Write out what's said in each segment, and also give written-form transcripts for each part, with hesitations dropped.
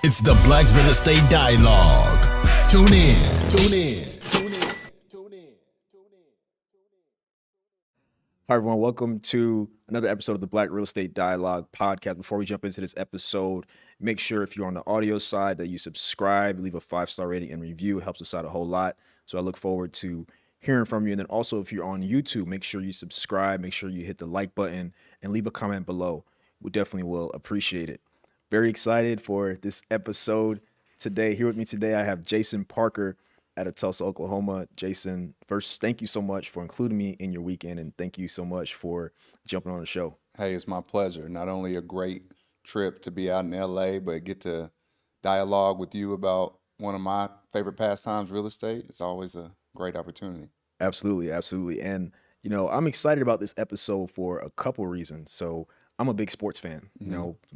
It's the Black Real Estate Dialogue. Tune in. Tune in. Tune in. Tune in. Hi, everyone. Welcome to another episode of the Black Real Estate Dialogue podcast. Before we jump into this episode, make sure if you're on the audio side that you subscribe, leave a 5-star rating and review. It helps us out a whole lot. So I look forward to hearing from you. And then also, if you're on YouTube, make sure you subscribe, make sure you hit the like button and leave a comment below. We definitely will appreciate it. Very excited for this episode today. Here with me today, I have Jason Parker out of Tulsa, Oklahoma. Jason, first, thank you so much for including me in your weekend, and thank you so much for jumping on the show. Hey, it's my pleasure. Not only a great trip to be out in LA, but get to dialogue with you about one of my favorite pastimes, real estate. It's always a great opportunity. Absolutely, absolutely. And, I'm excited about this episode for a couple reasons. So I'm a big sports fan,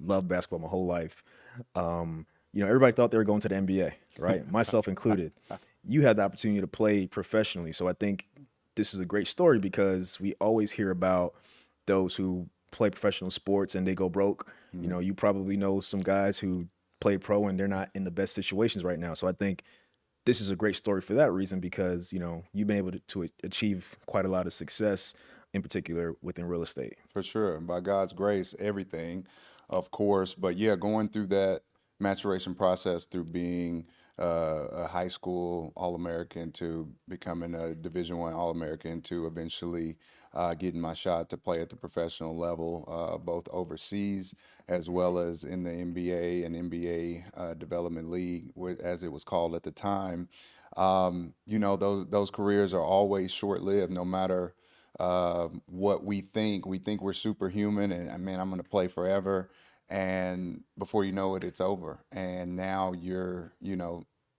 love basketball my whole life. Everybody thought they were going to the NBA, right? Myself included. You had the opportunity to play professionally. So I think this is a great story because we always hear about those who play professional sports and they go broke. You probably know some guys who play pro and they're not in the best situations right now. So I think this is a great story for that reason because, you've been able to achieve quite a lot of success, in particular within real estate. For sure. By God's grace, everything, of course. But yeah, going through that maturation process through being a high school All-American to becoming a Division I All-American to eventually getting my shot to play at the professional level, both overseas as well as in the NBA and NBA Development League, as it was called at the time. Those careers are always short-lived, no matter what we think. We think we're superhuman and man, I'm going to play forever. And before you know it, it's over. And now you're,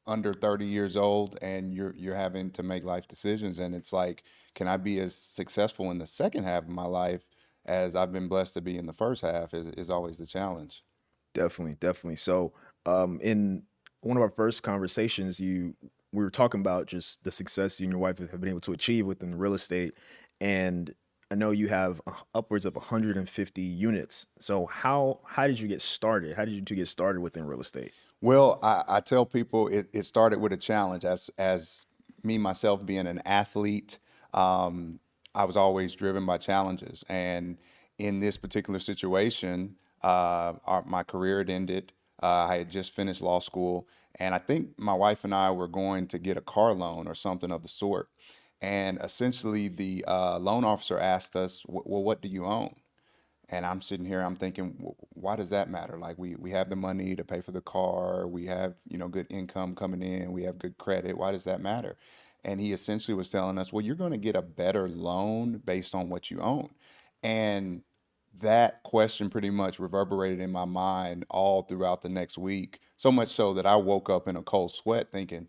under 30 years old and you're having to make life decisions. And it's like, can I be as successful in the second half of my life as I've been blessed to be in the first half is always the challenge. Definitely. So in one of our first conversations, we were talking about just the success you and your wife have been able to achieve within real estate. And I know you have upwards of 150 units. So how did you get started? How did you two get started within real estate? Well, I tell people it started with a challenge. As me, myself, being an athlete, I was always driven by challenges. And in this particular situation, my career had ended. I had just finished law school. And I think my wife and I were going to get a car loan or something of the sort. And essentially, the loan officer asked us, well, what do you own? And I'm sitting here, I'm thinking, why does that matter? Like we have the money to pay for the car, we have, good income coming in, we have good credit. Why does that matter? And he essentially was telling us, well, you're going to get a better loan based on what you own. And that question pretty much reverberated in my mind all throughout the next week, so much so that I woke up in a cold sweat thinking,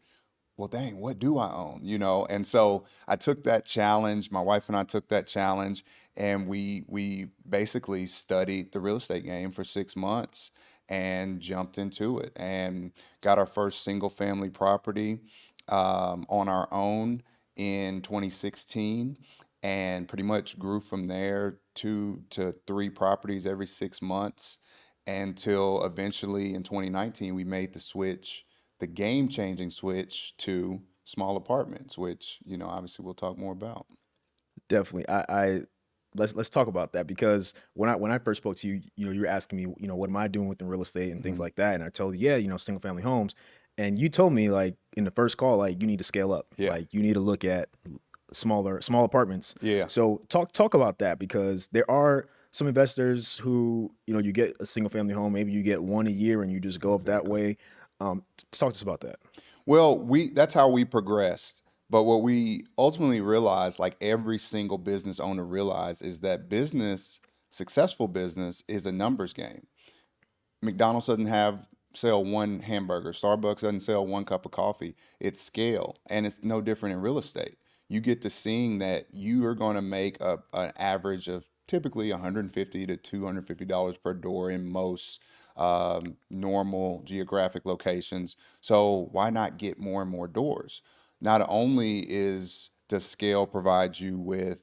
well, dang, what do I own? And so I took that challenge. My wife and I took that challenge, and we basically studied the real estate game for 6 months and jumped into it and got our first single family property on our own in 2016, and pretty much grew from there 2 to 3 properties every 6 months until eventually in 2019 we made the game-changing switch to small apartments, which, obviously we'll talk more about. Definitely. Let's talk about that because when I first spoke to you, you were asking me, what am I doing within real estate and things like that. And I told you, yeah, single family homes. And you told me like in the first call, like you need to scale up. Yeah. Like you need to look at small apartments. Yeah. So talk about that because there are some investors who, you get a single family home, maybe you get one a year and you just go up that way. Talk to us about that. Well, that's how we progressed. But what we ultimately realized, like every single business owner realized, is that successful business is a numbers game. McDonald's doesn't sell one hamburger. Starbucks doesn't sell one cup of coffee. It's scale. And it's no different in real estate. You get to seeing that you are going to make an average of typically $150 to $250 per door in most normal geographic locations. So why not get more and more doors? Not only does scale provide you with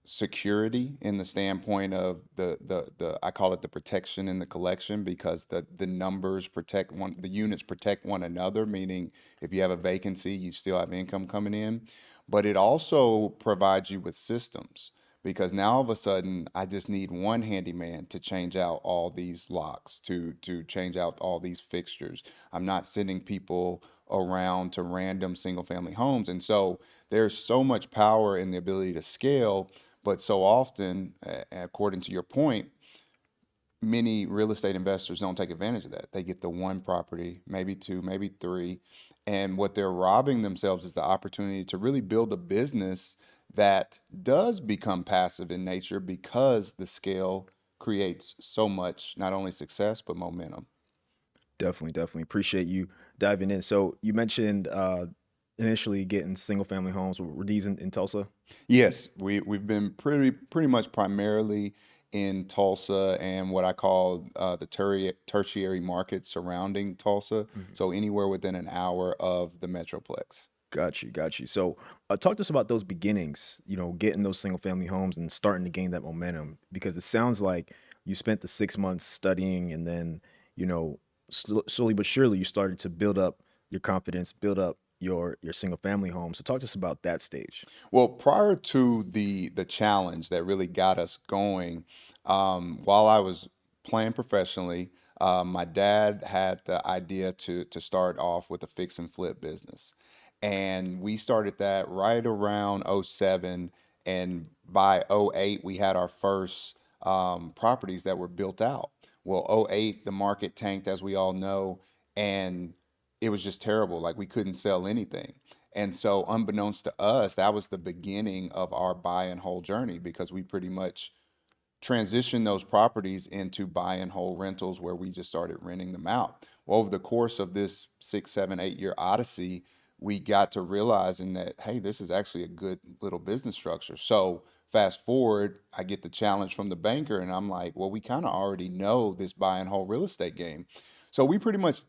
security in the standpoint of the I call it the protection and the collection, because the numbers protect the units protect one another, meaning if you have a vacancy, you still have income coming in. But it also provides you with systems, because now all of a sudden I just need one handyman to change out all these locks, to change out all these fixtures. I'm not sending people around to random single family homes. And so there's so much power in the ability to scale, but so often, according to your point, many real estate investors don't take advantage of that. They get the one property, maybe two, maybe three. And what they're robbing themselves is the opportunity to really build a business that does become passive in nature, because the scale creates so much, not only success, but momentum. Definitely appreciate you diving in. So you mentioned initially getting single family homes. Were these in Tulsa? Yes, we've been pretty much primarily in Tulsa and what I call the tertiary market surrounding Tulsa. So anywhere within an hour of the Metroplex. Got you. So talk to us about those beginnings, getting those single family homes and starting to gain that momentum, because it sounds like you spent the 6 months studying, and then, slowly but surely you started to build up your confidence, build up your single family home. So talk to us about that stage. Well, prior to the challenge that really got us going, while I was playing professionally, my dad had the idea to start off with a fix and flip business, and we started that right around '07, and by '08 we had our first properties that were built out. Well, '08 the market tanked, as we all know, and it was just terrible. Like, we couldn't sell anything. And so, unbeknownst to us, that was the beginning of our buy and hold journey, because we pretty much transitioned those properties into buy and hold rentals, where we just started renting them out. Well, over the course of this 6, 7, 8 year odyssey, we got to realizing that, hey, this is actually a good little business structure. So fast forward, I get the challenge from the banker, and I'm like, well, we kind of already know this buy and hold real estate game. So we pretty much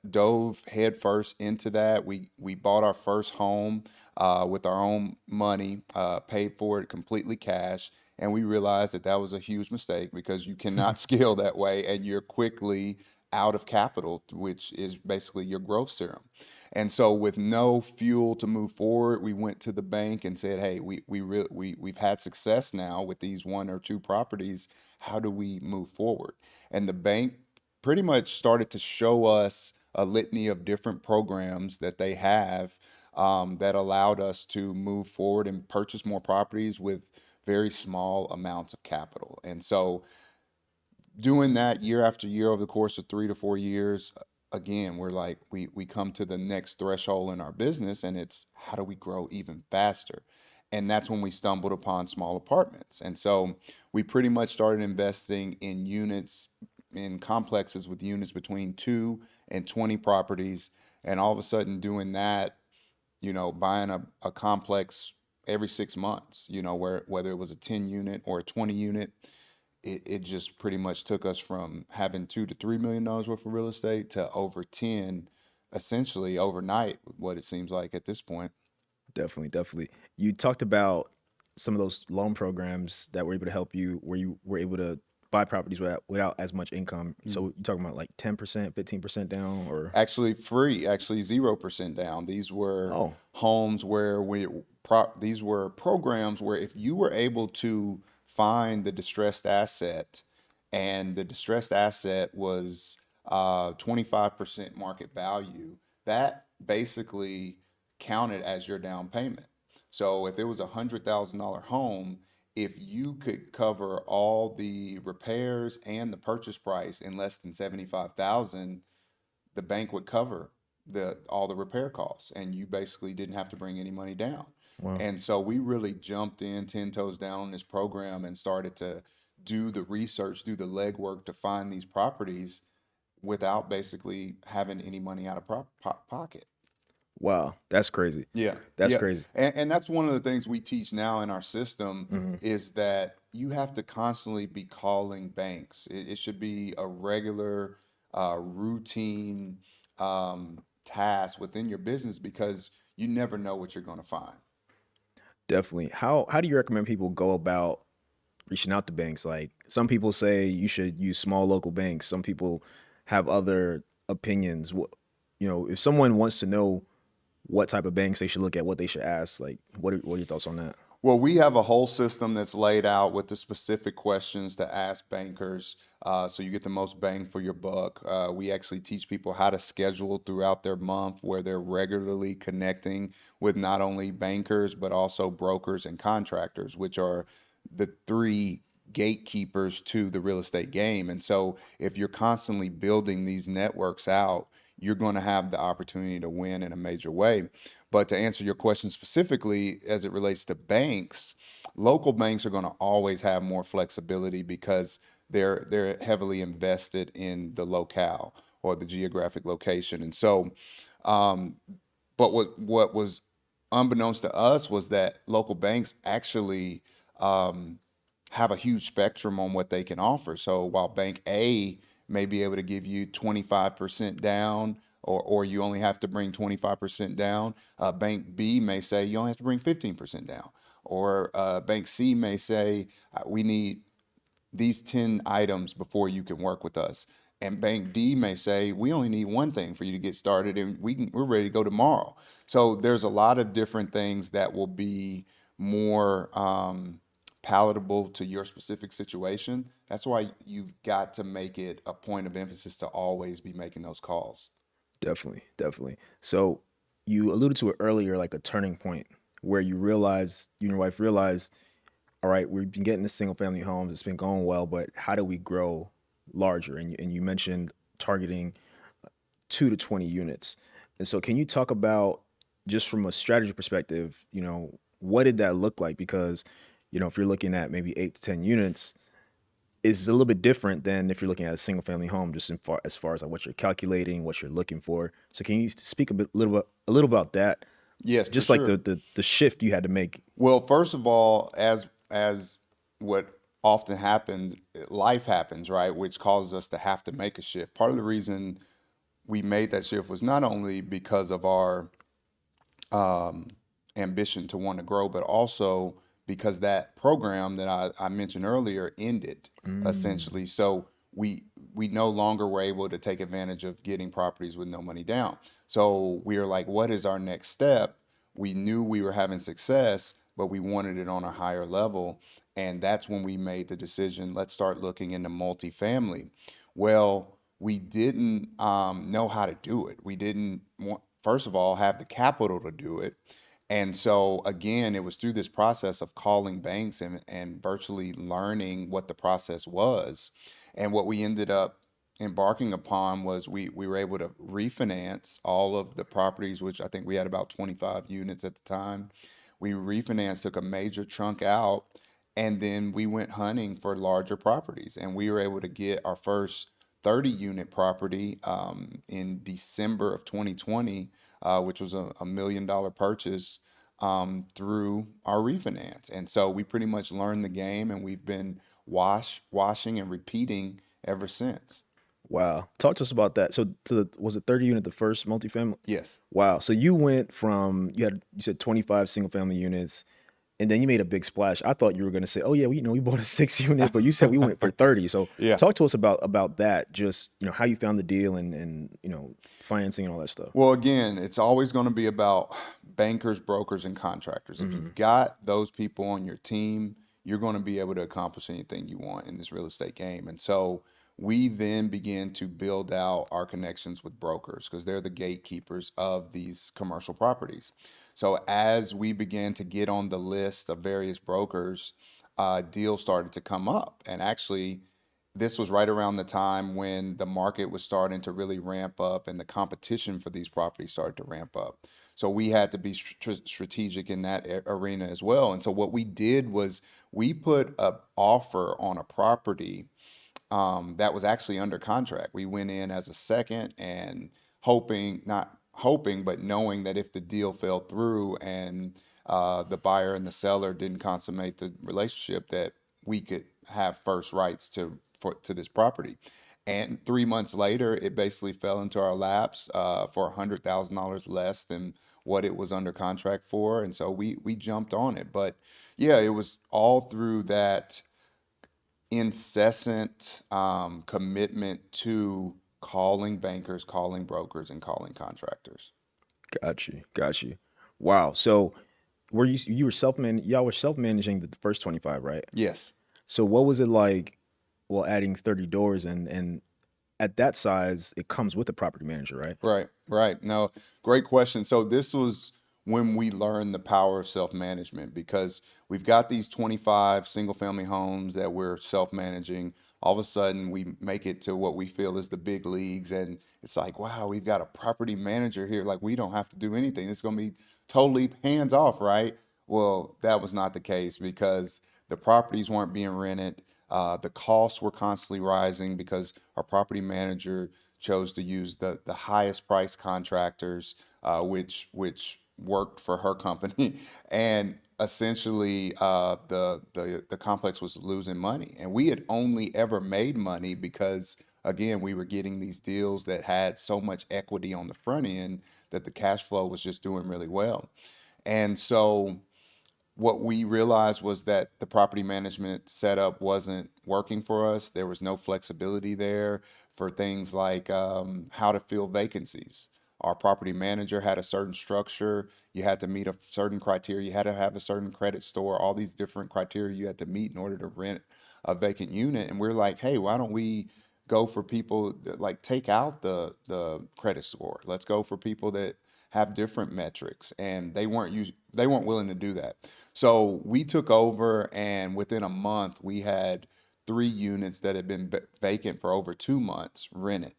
dove headfirst into that. We bought our first home with our own money, paid for it completely cash, and we realized that that was a huge mistake, because you cannot scale that way, and you're quickly out of capital, which is basically your growth serum. And so, with no fuel to move forward, we went to the bank and said, "Hey, we've had success now with these one or two properties. How do we move forward?" And the bank pretty much started to show us a litany of different programs that they have, that allowed us to move forward and purchase more properties with very small amounts of capital. And so, doing that year after year over the course of 3 to 4 years, again, we're like, we come to the next threshold in our business, and it's, how do we grow even faster? And that's when we stumbled upon small apartments. And so we pretty much started investing in units, in complexes with units between 2 and 20 properties. And all of a sudden, doing that, buying a complex every 6 months, whether it was a 10 unit or a 20 unit, it just pretty much took us from having $2 to $3 million worth of real estate to over 10, essentially overnight, what it seems like at this point. Definitely. You talked about some of those loan programs that were able to help you, where you were able to buy properties without as much income. So you're talking about like 10%, 15% down, or Actually free, actually 0% down. These were homes where these were programs where if you were able to find the distressed asset, and the distressed asset was 25% market value, that basically counted as your down payment. So if it was $100,000 home, if you could cover all the repairs and the purchase price in less than 75,000, the bank would cover all the repair costs, and you basically didn't have to bring any money down. wow. And so we really jumped in 10 toes down on this program and started to do the research, do the legwork to find these properties without basically having any money out of pocket. Wow, that's crazy. Yeah, That's yeah, crazy. and that's one of the things we teach now in our system, is that you have to constantly be calling banks. It should be a regular, routine task within your business, because you never know what you're going to find. Definitely. How do you recommend people go about reaching out to banks? Like some people say you should use small local banks. Some people have other opinions. If someone wants to know what type of banks they should look at, what they should ask, like what are your thoughts on that? Well, we have a whole system that's laid out with the specific questions to ask bankers, so you get the most bang for your buck. We actually teach people how to schedule throughout their month where they're regularly connecting with not only bankers, but also brokers and contractors, which are the three gatekeepers to the real estate game. And so if you're constantly building these networks out, you're going to have the opportunity to win in a major way. But to answer your question specifically, as it relates to banks, local banks are going to always have more flexibility because they're heavily invested in the locale or the geographic location. And so, but what was unbeknownst to us was that local banks actually have a huge spectrum on what they can offer. So while Bank A may be able to give you 25% down, or you only have to bring 25% down, Bank B may say you only have to bring 15% down. Or Bank C may say, we need these 10 items before you can work with us. And Bank D may say, we only need one thing for you to get started and we're ready to go tomorrow. So there's a lot of different things that will be more palatable to your specific situation. That's why you've got to make it a point of emphasis to always be making those calls. Definitely, definitely. So you alluded to it earlier, like a turning point where you and your wife realized, all right, we've been getting this single family homes, it's been going well, but how do we grow larger? And you mentioned targeting 2 to 20 units. And so can you talk about just from a strategy perspective, what did that look like? Because, if you're looking at maybe 8 to 10 units, is a little bit different than if you're looking at a single family home, just as far as like what you're calculating, what you're looking for. So can you speak a little about that? Yes, Just for like sure. the shift you had to make. Well, first of all, as what often happens, life happens, right? Which causes us to have to make a shift. Part of the reason we made that shift was not only because of our ambition to want to grow, but also because that program that I mentioned earlier ended essentially. So we no longer were able to take advantage of getting properties with no money down. So we were like, what is our next step? We knew we were having success, but we wanted it on a higher level. And that's when we made the decision, let's start looking into multifamily. Well, we didn't know how to do it. We didn't first of all, have the capital to do it. And so again, it was through this process of calling banks and virtually learning what the process was. And what we ended up embarking upon was we were able to refinance all of the properties, which I think we had about 25 units at the time. We refinanced, took a major chunk out, and then we went hunting for larger properties. And we were able to get our first 30 unit property in December of 2020, which was a $1 million purchase through our refinance. And so we pretty much learned the game, and we've been washing and repeating ever since. Wow. Talk to us about that. So was it 30 unit, the first multifamily? Yes. Wow. So you went from, you said 25 single family units, and then you made a big splash. I thought you were going to say, oh yeah, we bought a 6 unit, but you said we went for 30. So Yeah. talk to us about that, just, how you found the deal and financing and all that stuff. Well, again, it's always going to be about bankers, brokers, and contractors. If you've got those people on your team, you're going to be able to accomplish anything you want in this real estate game. And so we then begin to build out our connections with brokers because they're the gatekeepers of these commercial properties. So as we began to get on the list of various brokers, deals started to come up. And actually, this was right around the time when the market was starting to really ramp up and the competition for these properties started to ramp up. So we had to be strategic in that arena as well. And so what we did was we put an offer on a property that was actually under contract. We went in as a second and not hoping, but knowing that if the deal fell through and the buyer and the seller didn't consummate the relationship, that we could have first rights to this property. And 3 months later, it basically fell into our laps for $100,000 less than what it was under contract for, and so we jumped on it. But yeah, it was all through that incessant commitment to calling bankers, calling brokers, and calling contractors. Got you. Wow. So were you were y'all were self-managing the first 25, right? Yes. So what was it like, well, adding 30 doors and at that size, it comes with a property manager, right? Right, right. No, great question. So this was when we learned the power of self-management, because we've got these 25 single-family homes that we're self-managing. All of a sudden, we make it to what we feel is the big leagues, and it's like, wow, we've got a property manager here. Like, we don't have to do anything. It's going to be totally hands off, right? Well, that was not the case, because the properties weren't being rented. The costs were constantly rising because our property manager chose to use the highest price contractors, which worked for her company, and essentially the complex was losing money, and we had only ever made money because, again, we were getting these deals that had so much equity on the front end that the cash flow was just doing really well. And so what we realized was that the property management setup wasn't working for us. There was no flexibility there for things like how to fill vacancies. Our property manager had a certain structure. You had to meet a certain criteria. You had to have a certain credit score, all these different criteria you had to meet in order to rent a vacant unit. And we're like, hey, why don't we go for people that, like, take out the credit score? Let's go for people that have different metrics. And they weren't willing to do that. So we took over, and within a month, we had 3 units that had been vacant for over 2 months rented.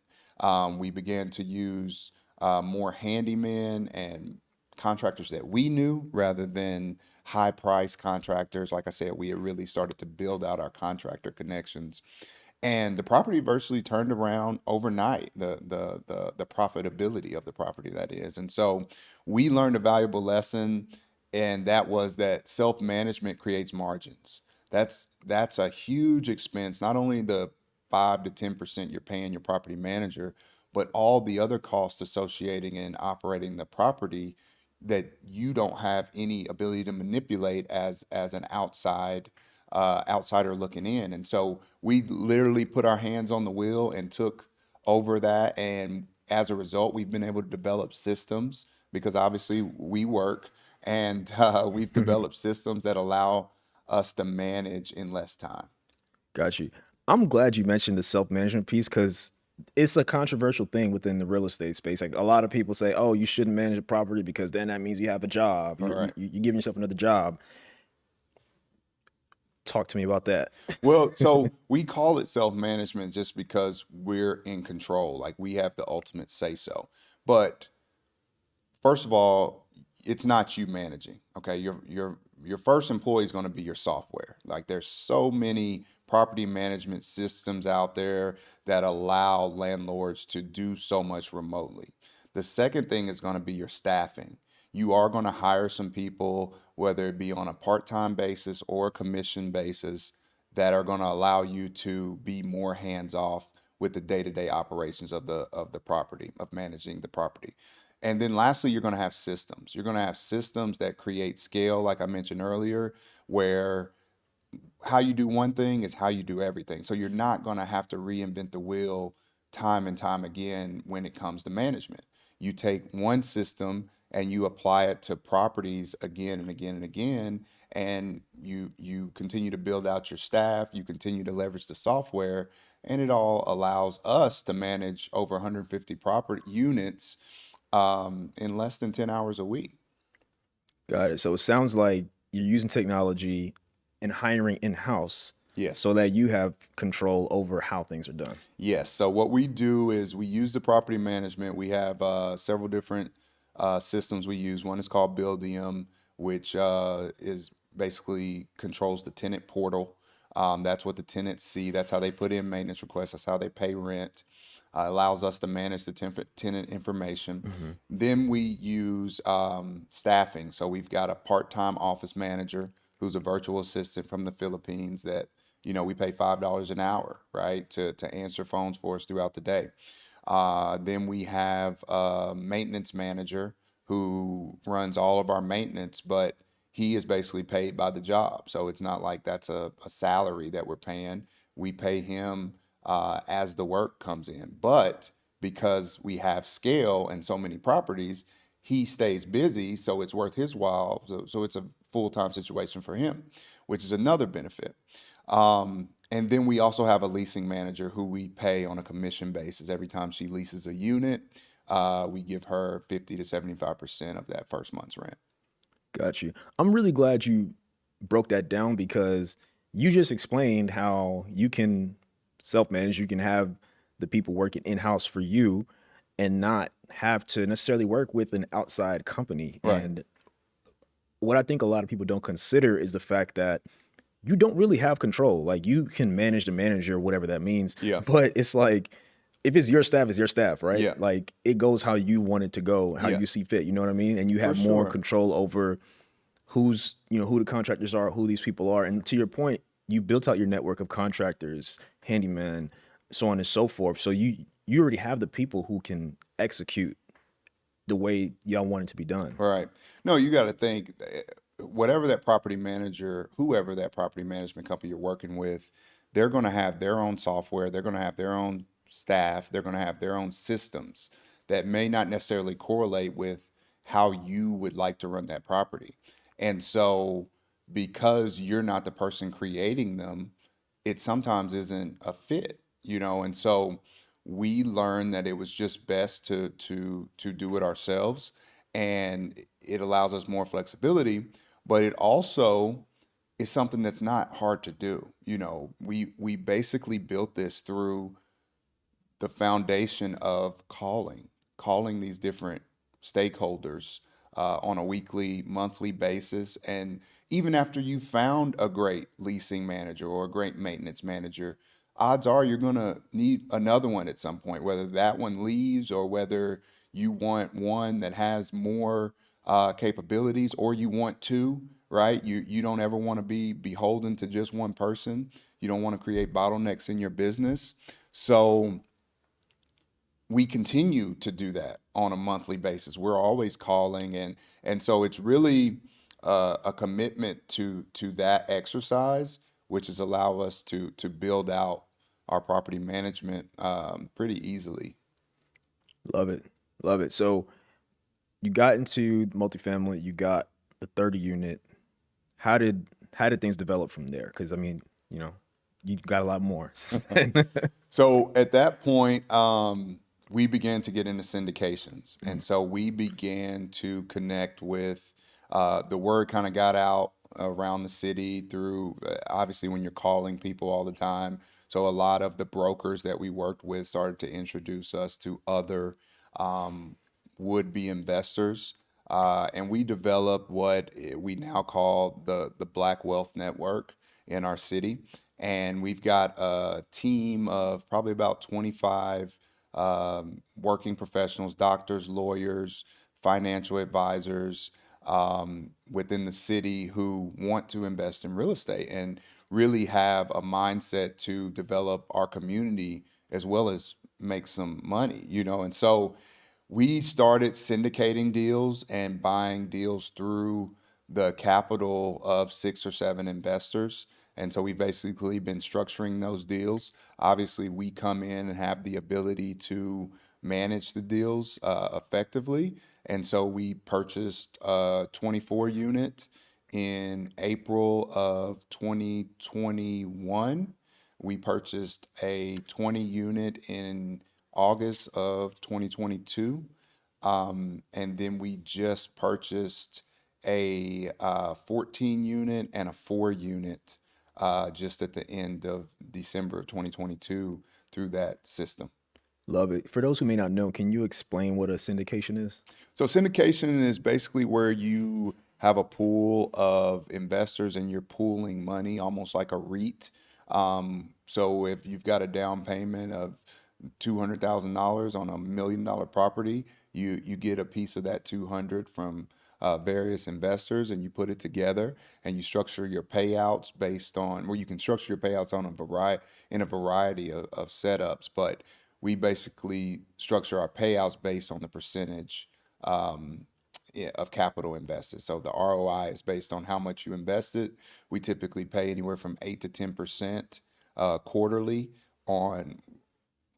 We began to use more handymen and contractors that we knew rather than high price contractors. Like I said, we had really started to build out our contractor connections. And the property virtually turned around overnight, the profitability of the property, that is. And so we learned a valuable lesson, and that was that self-management creates margins. That's a huge expense, not only the 5 to 10% you're paying your property manager, but all the other costs associating in operating the property that you don't have any ability to manipulate as an outsider looking in. And so we literally put our hands on the wheel and took over that. And as a result, we've been able to develop systems, because obviously we work, and we've developed systems that allow us to manage in less time. Got you. I'm glad you mentioned the self-management piece, because it's a controversial thing within the real estate space. Like, a lot of people say, oh, you shouldn't manage a property because then that means you have a job. Right. You're giving yourself another job. Talk to me about that. Well, so we call it self-management just because we're in control. Like, we have the ultimate say so. But first of all, it's not you managing. Okay, your first employee is going to be your software. Like, there's so many property management systems out there that allow landlords to do so much remotely. The second thing is going to be your staffing. You are going to hire some people, whether it be on a part-time basis or a commission basis, that are going to allow you to be more hands-off with the day-to-day operations of the property, of managing the property. And then lastly, you're going to have systems. You're going to have systems that create scale, like I mentioned earlier, where how you do one thing is how you do everything. So you're not going to have to reinvent the wheel time and time again when it comes to management. You take one system and you apply it to properties again and again and again, and you continue to build out your staff, you continue to leverage the software, and it all allows us to manage over 150 property units in less than 10 hours a week. Got it. So it sounds like you're using technology and hiring in-house. Yes. So that you have control over how things are done. Yes. So what we do is we use the property management. We have several different systems we use. One is called Buildium, which is basically controls the tenant portal. That's what the tenants see. That's how they put in maintenance requests. That's how they pay rent. Allows us to manage the tenant information. Mm-hmm. Then we use staffing. So we've got a part-time office manager who's a virtual assistant from the Philippines that, we pay $5 an hour, right, to answer phones for us throughout the day. Then we have a maintenance manager who runs all of our maintenance, but he is basically paid by the job. So it's not like that's a salary that we're paying. We pay him as the work comes in. But because we have scale and so many properties, he stays busy, so it's worth his while. So it's a full-time situation for him, which is another benefit. And then we also have a leasing manager who we pay on a commission basis. Every time she leases a unit, we give her 50 to 75% of that first month's rent. Got you. I'm really glad you broke that down because you just explained how you can self-manage. You can have the people working in-house for you and not have to necessarily work with an outside company. Right. And what I think a lot of people don't consider is the fact that you don't really have control. Like you can manage the manager, whatever that means. Yeah. But it's like, if it's your staff, right? Yeah. Like it goes how you want it to go, how Yeah. you see fit. You know what I mean? And you have For more sure. control over who's, who the contractors are, who these people are. And to your point, you built out your network of contractors, handyman, so on and so forth. So you already have the people who can execute the way y'all want it to be done. Right. No, you got to think whatever that property manager, whoever that property management company you're working with, they're going to have their own software. They're going to have their own staff. They're going to have their own systems that may not necessarily correlate with how you would like to run that property. And so because you're not the person creating them, it sometimes isn't a fit, and so we learned that it was just best to do it ourselves, and it allows us more flexibility, but it also is something that's not hard to do. We basically built this through the foundation of calling these different stakeholders on a weekly, monthly basis. And even after you found a great leasing manager or a great maintenance manager, odds are you're going to need another one at some point, whether that one leaves or whether you want one that has more capabilities or you want two, right? You don't ever want to be beholden to just one person. You don't want to create bottlenecks in your business. So we continue to do that on a monthly basis. We're always calling, and so it's really a commitment to that exercise, which has allowed us to build out our property management pretty easily. Love it. So you got into multifamily, you got the 30 unit. How did things develop from there? Because I mean, you got a lot more. So at that point, we began to get into syndications. And so we began to connect with, the word kind of got out around the city through, obviously when you're calling people all the time. So a lot of the brokers that we worked with started to introduce us to other would-be investors. And we developed what we now call the Black Wealth Network in our city. And we've got a team of probably about 25 working professionals, doctors, lawyers, financial advisors within the city who want to invest in real estate and really have a mindset to develop our community as well as make some money, And so we started syndicating deals and buying deals through the capital of 6 or 7 investors. And so we've basically been structuring those deals. Obviously, we come in and have the ability to manage the deals effectively. And so we purchased a 24 unit in April of 2021. We purchased a 20 unit in August of 2022. And then we just purchased a 14 unit and a 4 unit just at the end of December of 2022 through that system. Love it. For those who may not know, can you explain what a syndication is? So syndication is basically where you have a pool of investors and you're pooling money, almost like a REIT. So if you've got a down payment of $200,000 on $1 million property, you get a piece of that 200 from various investors, and you put it together and you structure your payouts based on, well, you can structure your payouts on a variety of setups, but we basically structure our payouts based on the percentage of capital invested. So the ROI is based on how much you invested. We typically pay anywhere from 8 to 10% quarterly on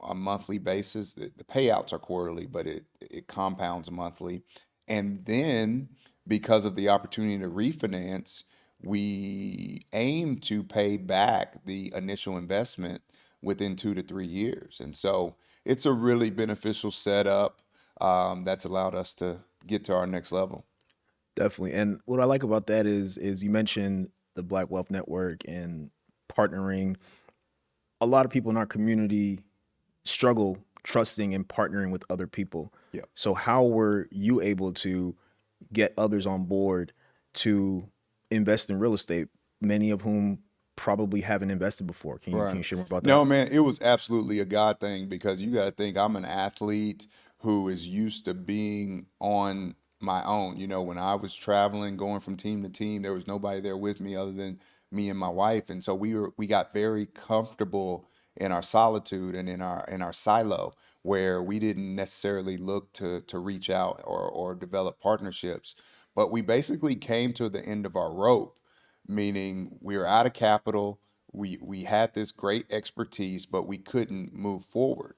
a monthly basis. The payouts are quarterly, but it compounds monthly. And then because of the opportunity to refinance, we aim to pay back the initial investment within 2 to 3 years. And so it's a really beneficial setup that's allowed us to get to our next level. Definitely. And what I like about that is you mentioned the Black Wealth Network and partnering. A lot of people in our community struggle trusting and partnering with other people. Yeah. So how were you able to get others on board to invest in real estate, many of whom probably haven't invested before? Can you share more about that? No, man, it was absolutely a God thing because you got to think I'm an athlete who is used to being on my own. You know, when I was traveling, going from team to team, there was nobody there with me other than me and my wife, and so we got very comfortable in our solitude and in our silo where we didn't necessarily look to reach out or develop partnerships, but we basically came to the end of our rope, meaning we were out of capital. We had this great expertise, but we couldn't move forward.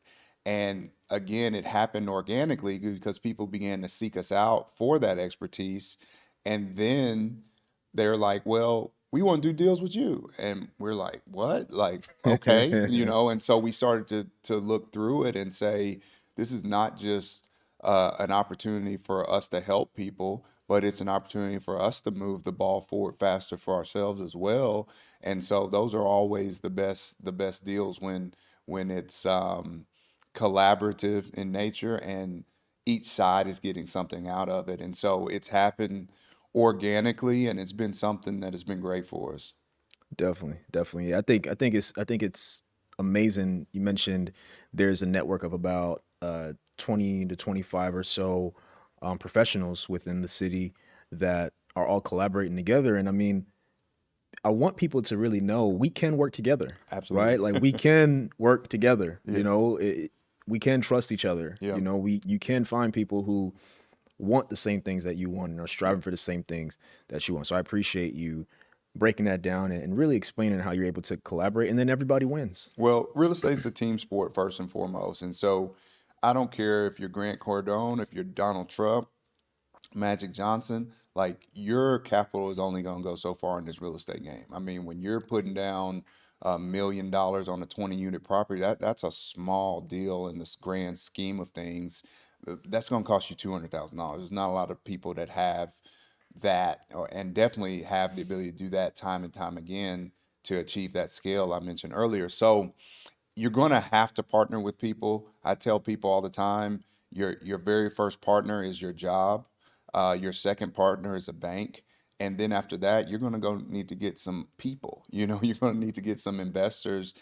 And again, it happened organically because people began to seek us out for that expertise. And then they're like, well, we want to do deals with you. And we're like, what? Like, okay, and so we started to look through it and say, this is not just an opportunity for us to help people, but it's an opportunity for us to move the ball forward faster for ourselves as well. And so those are always the best deals when it's collaborative in nature and each side is getting something out of it. And so it's happened organically, and it's been something that has been great for us. Definitely. I think it's amazing. You mentioned there's a network of about 20 to 25 or so professionals within the city that are all collaborating together. And I mean, I want people to really know we can work together. Absolutely. Right? Like we can work together. Yes. We can trust each other. Yeah. You can find people who want the same things that you want and are striving for the same things that you want. So I appreciate you breaking that down and really explaining how you're able to collaborate, and then everybody wins. Well, real estate's a team sport first and foremost. And so I don't care if you're Grant Cardone, if you're Donald Trump, Magic Johnson, like your capital is only going to go so far in this real estate game. I mean, when you're putting down $1 million on a 20-unit property, that's a small deal in this grand scheme of things. That's going to cost you $200,000. There's not a lot of people that have that, and definitely have the ability to do that time and time again to achieve that scale I mentioned earlier. So you're going to have to partner with people. I tell people all the time, your very first partner is your job. Your second partner is a bank. And then after that, you're going to go need to get some people. You're going to need to get some investors.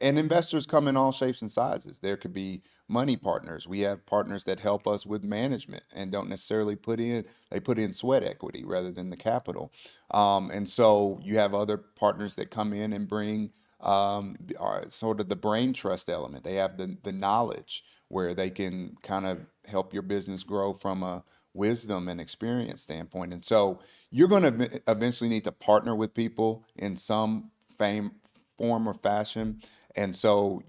And investors come in all shapes and sizes. There could be money partners. We have partners that help us with management and don't necessarily they put in sweat equity rather than the capital. And so you have other partners that come in and bring sort of the brain trust element. They have the knowledge where they can kind of help your business grow from a wisdom and experience standpoint. And so you're going to eventually need to partner with people in some form or fashion. And so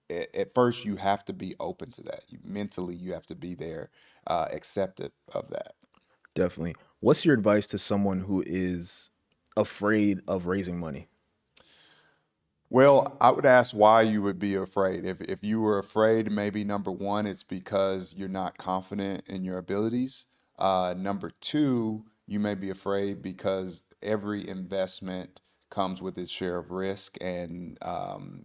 at first you have to be open to that. Mentally, you have to be there, accepted of that. Definitely. What's your advice to someone who is afraid of raising money? Well, I would ask why you would be afraid. If you were afraid, maybe number one, it's because you're not confident in your abilities. Number two, you may be afraid because every investment comes with its share of risk, and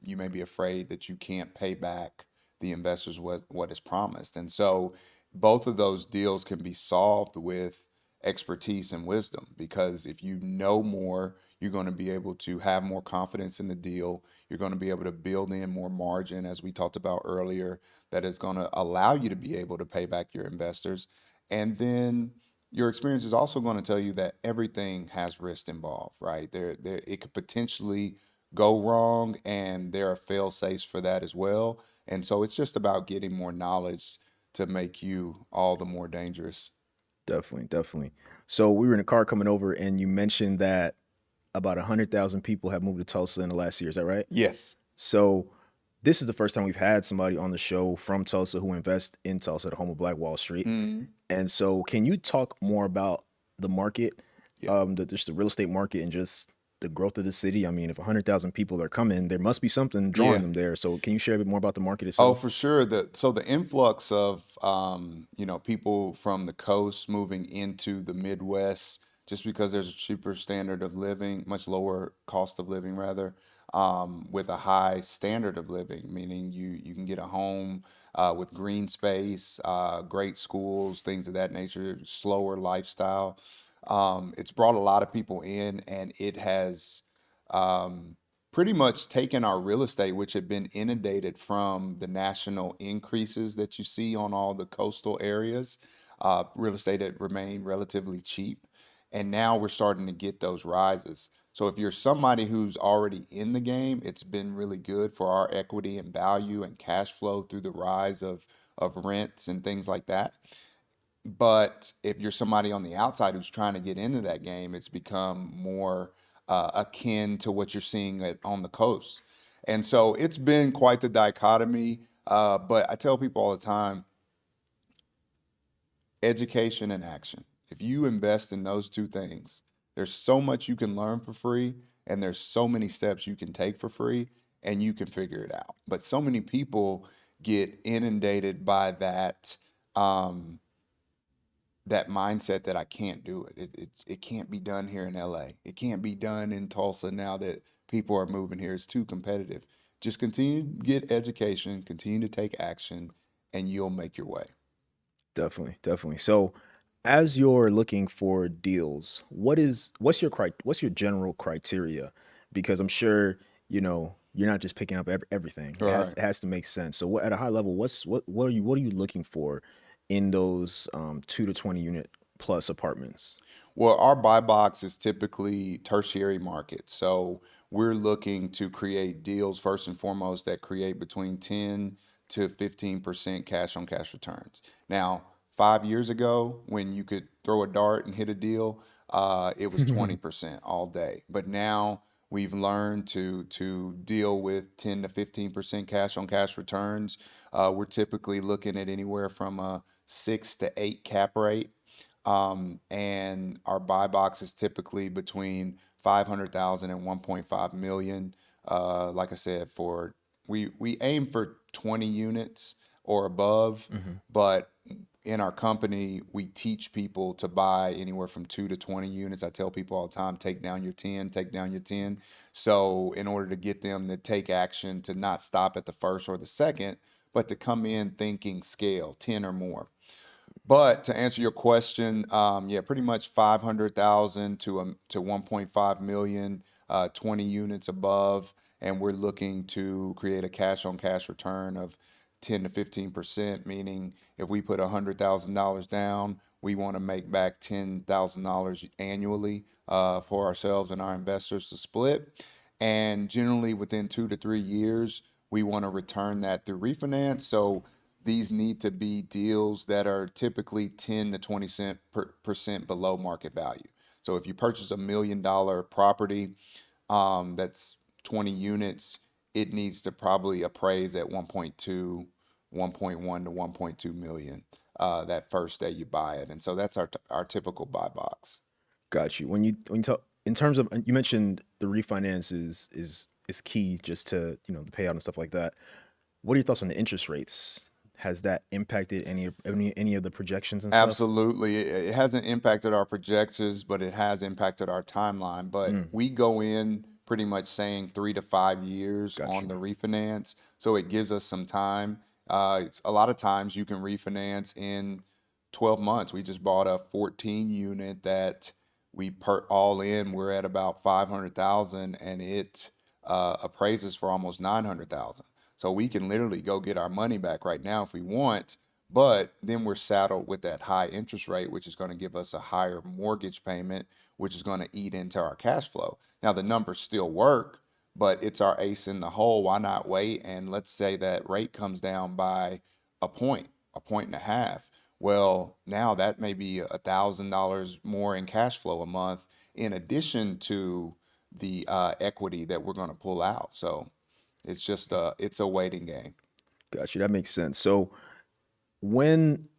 you may be afraid that you can't pay back the investors what is promised. And so both of those deals can be solved with expertise and wisdom, because if you know more, you're going to be able to have more confidence in the deal. You're going to be able to build in more margin, as we talked about earlier, that is going to allow you to be able to pay back your investors. And then your experience is also going to tell you that everything has risk involved, right? It could potentially go wrong, and there are fail safes for that as well. And so it's just about getting more knowledge to make you all the more dangerous. Definitely, definitely. So we were in a car coming over, and you mentioned that about 100,000 people have moved to Tulsa in the last year. Is that right? Yes. So this is the first time we've had somebody on the show from Tulsa who invests in Tulsa, the home of Black Wall Street. And so, can you talk more about the market, Yeah. just the real estate market, and just the growth of the city? I mean, if 100,000 people are coming, there must be something drawing Yeah. them there. So, can you share a bit more about the market Oh, itself? for sure. The influx of people from the coast moving into the Midwest, just because there's a cheaper standard of living, much lower cost of living rather, with a high standard of living, meaning you can get a home with green space, great schools, things of that nature, slower lifestyle. It's brought a lot of people in, and it has pretty much taken our real estate, which had been inundated from the national increases that you see on all the coastal areas. Real estate had remained relatively cheap, and now we're starting to get those rises. So if you're somebody who's already in the game, it's been really good for our equity and value and cash flow through the rise of rents and things like that. But if you're somebody on the outside who's trying to get into that game, it's become more akin to what you're seeing on the coast. And so it's been quite the dichotomy. But I tell people all the time, education and action. If you invest in those two things, there's so much you can learn for free, and there's so many steps you can take for free, and you can figure it out. But so many people get inundated by that mindset that I can't do it. It can't be done here in LA. It can't be done in Tulsa now that people are moving here. It's too competitive. Just continue to get education, continue to take action, and you'll make your way. Definitely, definitely. So, as you're looking for deals, what's your general criteria? Because I'm sure you're not just picking up everything. All right. It has to make sense. So, at a high level, what are you looking for in those 2 to 20 unit plus apartments? Well, our buy box is typically tertiary market. So we're looking to create deals first and foremost that create between 10 to 15% cash on cash returns. Now, 5 years ago, when you could throw a dart and hit a deal, it was 20% all day. But now we've learned to deal with 10 to 15% cash on cash returns. We're typically looking at anywhere from a 6 to 8 cap rate. And our buy box is typically between 500,000 and 1.5 million. Like I said, we aim for 20 units or above, but in our company, we teach people to buy anywhere from 2 to 20 units. I tell people all the time, take down your 10, take down your 10. So in order to get them to take action, to not stop at the first or the second, but to come in thinking scale, 10 or more. But to answer your question, yeah, pretty much 500,000 to 1.5 million, 20 units above, and we're looking to create a cash on cash return of 10 to 15%, meaning if we put $100,000 down, we want to make back $10,000 annually for ourselves and our investors to split. And generally within 2 to 3 years, we want to return that through refinance. So these need to be deals that are typically 10 to 20% below market value. So if you purchase $1 million property that's 20 units, it needs to probably appraise at 1.2, 1.1 to 1.2 million that first day you buy it. And so that's our typical buy box. Got you. When you talk in terms of, you mentioned the refinance is key just to the payout and stuff like that. What are your thoughts on the interest rates? Has that impacted any of the projections and stuff? Absolutely. It hasn't impacted our projections, but it has impacted our timeline. But we go in pretty much saying 3 to 5 years on the refinance. So it gives us some time. A lot of times you can refinance in 12 months. We just bought a 14 unit that all in, we're at about 500,000, and it appraises for almost 900,000. So we can literally go get our money back right now if we want, but then we're saddled with that high interest rate, which is going to give us a higher mortgage payment, which is going to eat into our cash flow. Now the numbers still work, but it's our ace in the hole. Why not wait? And let's say that rate comes down by a point and a half. Well, now that may be $1,000 more in cash flow a month, in addition to the equity that we're going to pull out. So it's a waiting game. Got you. That makes sense. So when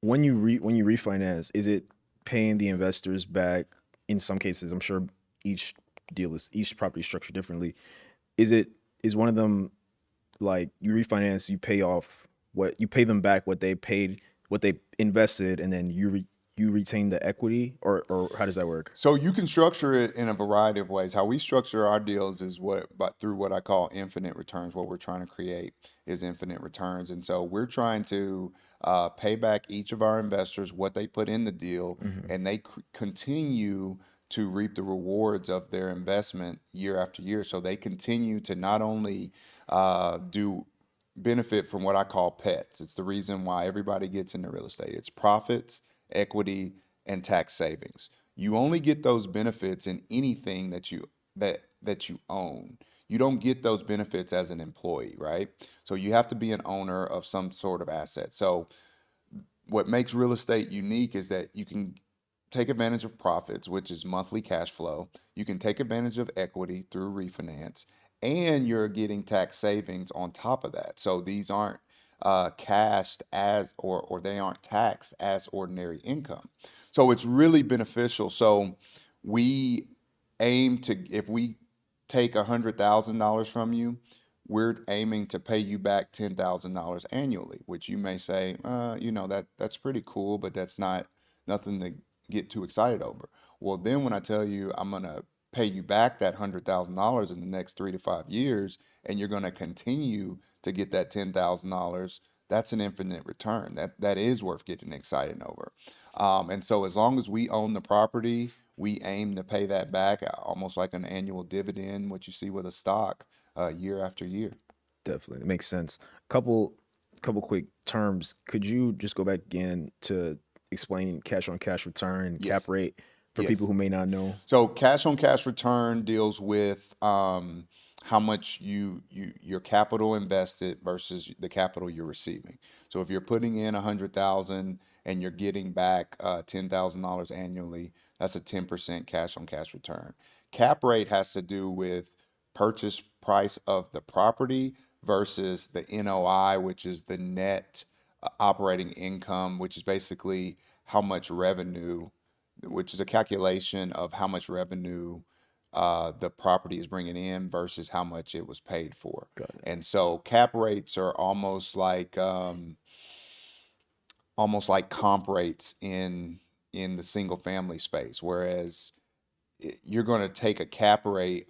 when you refinance, is it paying the investors back? In some cases, I'm sure each each property is structured differently. Is one of them like you refinance, you pay them back what they paid, what they invested, and then you retain the equity, or how does that work? So you can structure it in a variety of ways. How we structure our deals is through what I call infinite returns. What we're trying to create is infinite returns, and so we're trying to pay back each of our investors what they put in the deal, and they continue to reap the rewards of their investment year after year. So they continue to not only do benefit from what I call pets. It's the reason why everybody gets into real estate. It's profits, equity, and tax savings. You only get those benefits in anything that you own. You don't get those benefits as an employee, right? So you have to be an owner of some sort of asset. So what makes real estate unique is that you can take advantage of profits, which is monthly cash flow. You can take advantage of equity through refinance, and you're getting tax savings on top of that. So these aren't cashed as, or they aren't taxed as ordinary income. So it's really beneficial. So we aim to, if we take $100,000 from you, we're aiming to pay you back $10,000 annually, which you may say, that's pretty cool, but that's nothing to get too excited over. Well, then when I tell you I'm going to pay you back that $100,000 in the next 3 to 5 years, and you're going to continue to get that $10,000, that's an infinite return. That is worth getting excited over. And so as long as we own the property, we aim to pay that back almost like an annual dividend, what you see with a stock, year after year. Definitely, it makes sense. Couple quick terms. Could you just go back again to explain cash on cash return, Yes. cap rate for Yes. people who may not know? So cash on cash return deals with how much your capital invested versus the capital you're receiving. So if you're putting in 100,000 and you're getting back $10,000 annually, that's a 10% cash on cash return. Cap rate has to do with purchase price of the property versus the NOI, which is the net operating income, which is basically how much revenue, which is a calculation of how much revenue the property is bringing in versus how much it was paid for. Got it. And so cap rates are almost like comp rates in the single family space, whereas you're going to take a cap rate.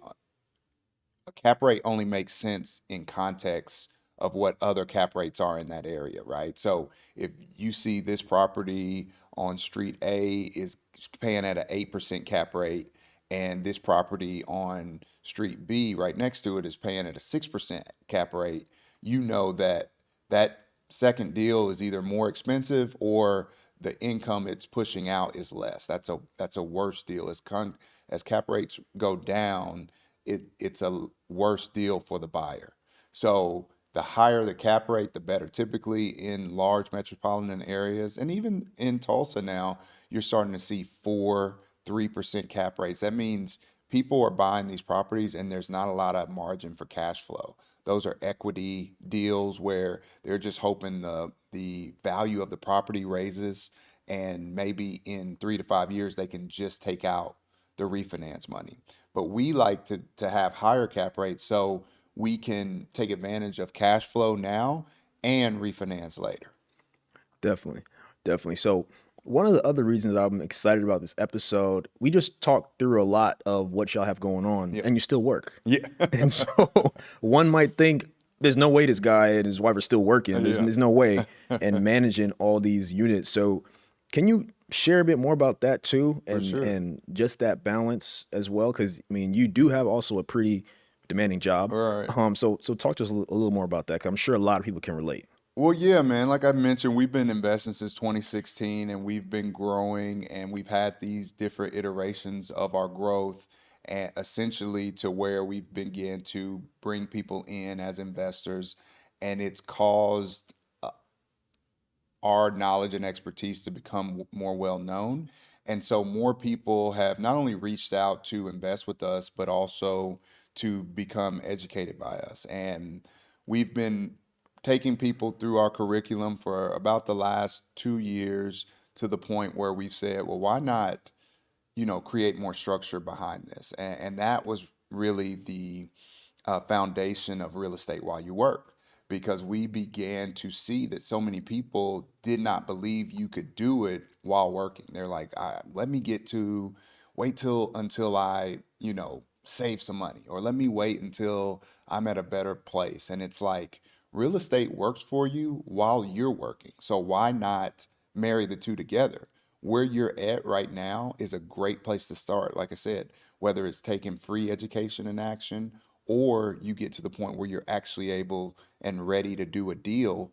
A cap rate only makes sense in context of what other cap rates are in that area, right? So if you see this property on street A is paying at an 8% cap rate, and this property on street B right next to it is paying at a 6% cap rate, you know that that second deal is either more expensive or the income it's pushing out is less. That's a worse deal. As cap rates go down, it's a worse deal for the buyer. So the higher the cap rate, the better. Typically in large metropolitan areas, and even in Tulsa now, you're starting to see 3% cap rates. That means people are buying these properties and there's not a lot of margin for cash flow. Those are equity deals where they're just hoping the value of the property raises, and maybe in 3 to 5 years they can just take out the refinance money. But we like to have higher cap rates so we can take advantage of cash flow now and refinance later. Definitely. So one of the other reasons I'm excited about this episode, we just talked through a lot of what y'all have going on, and you still work. Yeah. And so one might think there's no way this guy and his wife are still working. There's no way, and managing all these units. So can you share a bit more about that too, and sure. and just that balance as well? Because I mean, you do have also a pretty demanding job. Right. So talk to us a little more about that, 'cause I'm sure a lot of people can relate. Well, yeah, man. Like I mentioned, we've been investing since 2016, and we've been growing, and we've had these different iterations of our growth, and essentially to where we've begun to bring people in as investors, and it's caused our knowledge and expertise to become more well known. And so more people have not only reached out to invest with us, but also to become educated by us. And we've been taking people through our curriculum for about the last 2 years to the point where we've said, well, why not, create more structure behind this? And that was really the foundation of real estate while you work, because we began to see that so many people did not believe you could do it while working. They're like, let me wait till until I, save some money, or let me wait until I'm at a better place. And it's like, real estate works for you while you're working. So why not marry the two together? Where you're at right now is a great place to start. Like I said, whether it's taking free education and action, or you get to the point where you're actually able and ready to do a deal,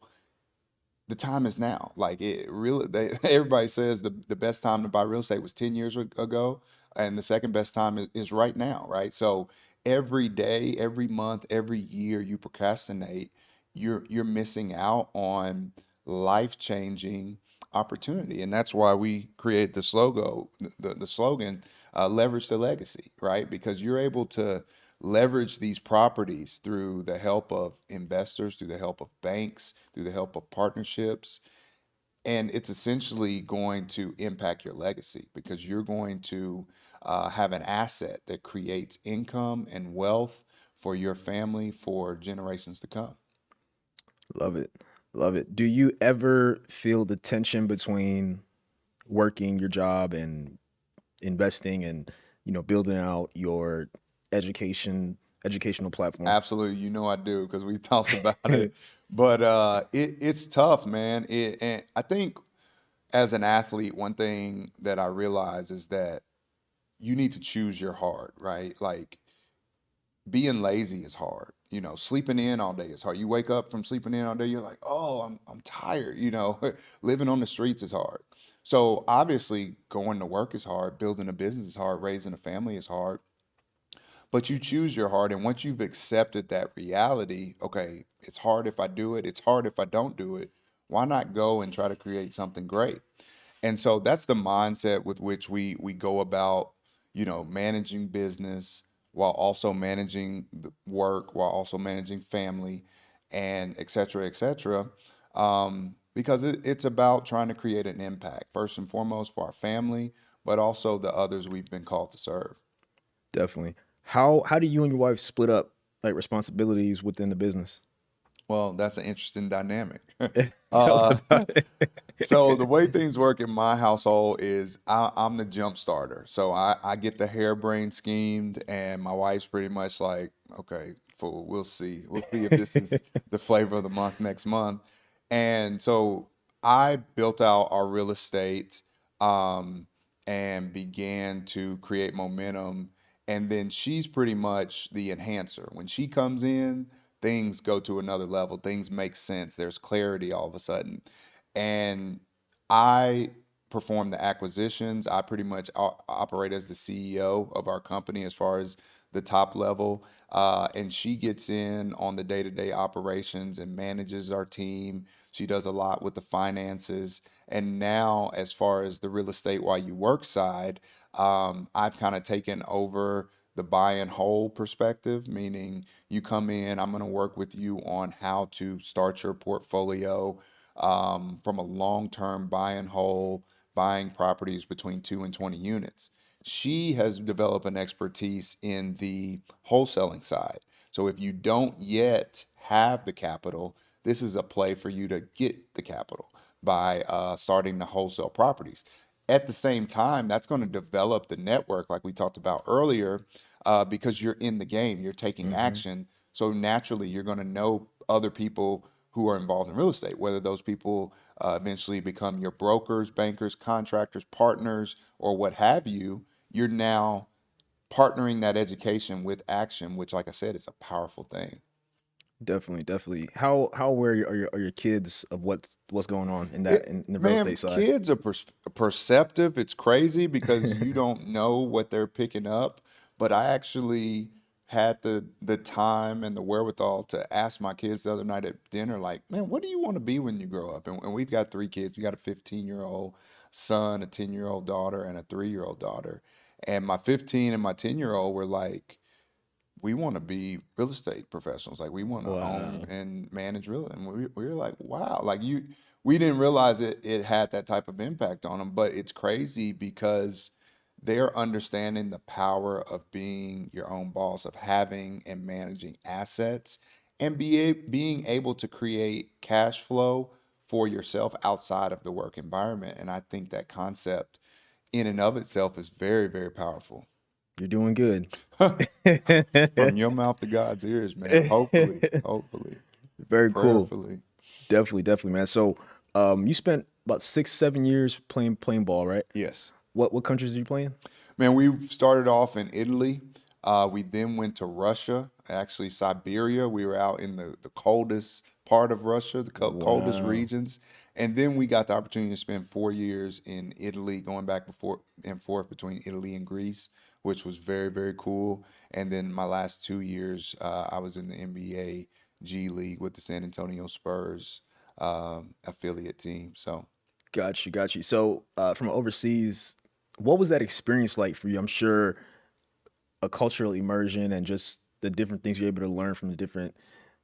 the time is now. Like it really, everybody says the best time to buy real estate was 10 years ago, and the second best time is right now, right? So every day, every month, every year you procrastinate, you're missing out on life-changing opportunity. And that's why we create the slogan, leverage the legacy, right? Because you're able to leverage these properties through the help of investors, through the help of banks, through the help of partnerships. And it's essentially going to impact your legacy, because you're going to have an asset that creates income and wealth for your family for generations to come. Love it. Love it. Do you ever feel the tension between working your job and investing and, building out your educational platform? Absolutely, I do, because we talked about it. But it's tough, man. And I think as an athlete, one thing that I realize is that you need to choose your heart, right? Like being lazy is hard. Sleeping in all day is hard. You wake up from sleeping in all day, you're like, oh, I'm tired. Living on the streets is hard. So obviously, going to work is hard. Building a business is hard. Raising a family is hard. But you choose your heart, and once you've accepted that reality, okay, it's hard if I do it, it's hard if I don't do it. Why not go and try to create something great? And so that's the mindset with which we go about, managing business while also managing the work, while also managing family, and et cetera, et cetera. Because it's about trying to create an impact, first and foremost for our family, but also the others we've been called to serve. Definitely. How do you and your wife split up like responsibilities within the business? Well, that's an interesting dynamic. Tell us Uh, about it. so the way things work in my household is I'm the jump starter. So I get the harebrained schemed, and my wife's pretty much like, okay, fool, we'll see. We'll see if this is the flavor of the month next month. And so I built out our real estate, and began to create momentum. And then she's pretty much the enhancer. When she comes in, things go to another level. Things make sense. There's clarity all of a sudden. And I perform the acquisitions. I pretty much operate as the CEO of our company as far as the top level. And she gets in on the day-to-day operations and manages our team. She does a lot with the finances. And now, as far as the real estate while you work side, I've kind of taken over the buy and hold perspective, meaning you come in, I'm going to work with you on how to start your portfolio from a long-term buy and hold, buying properties between 2 and 20 units. She has developed an expertise in the wholesaling side. So if you don't yet have the capital, this is a play for you to get the capital by starting to wholesale properties. At the same time, that's going to develop the network like we talked about earlier, because you're in the game, you're taking action. So naturally, you're going to know other people who are involved in real estate, whether those people eventually become your brokers, bankers, contractors, partners, or what have you. You're now partnering that education with action, which, like I said, is a powerful thing. Definitely, definitely. How aware are your kids of what's going on in that in the real Man, estate side? kids are perceptive. It's crazy because you don't know what they're picking up. But I actually had the time and the wherewithal to ask my kids the other night at dinner, like, man, what do you want to be when you grow up? And we've got 3 kids. We got a 15-year-old son, a 10-year-old daughter, and a 3-year-old daughter. And my 15 and my 10-year-old were like, we want to be real estate professionals. Like we want to own Wow. and manage real. And we were like, wow, like we didn't realize it had that type of impact on them. But it's crazy because they're understanding the power of being your own boss, of having and managing assets, and being able to create cash flow for yourself outside of the work environment. And I think that concept in and of itself is very, very powerful. You're doing good. From your mouth to God's ears, man. Hopefully, Very cool. prayerfully. Definitely, man. So, you spent about 6, 7 years playing ball, right? Yes. What countries did you play in? Man, we started off in Italy. We then went to Russia, actually Siberia. We were out in the coldest part of Russia, the coldest Wow. regions. And then we got the opportunity to spend 4 years in Italy, going back and forth between Italy and Greece, which was very, very cool. And then my last 2 years, I was in the NBA G League with the San Antonio Spurs affiliate team. So Got you. So, from overseas, what was that experience like for you? I'm sure a cultural immersion and just the different things you're able to learn from the different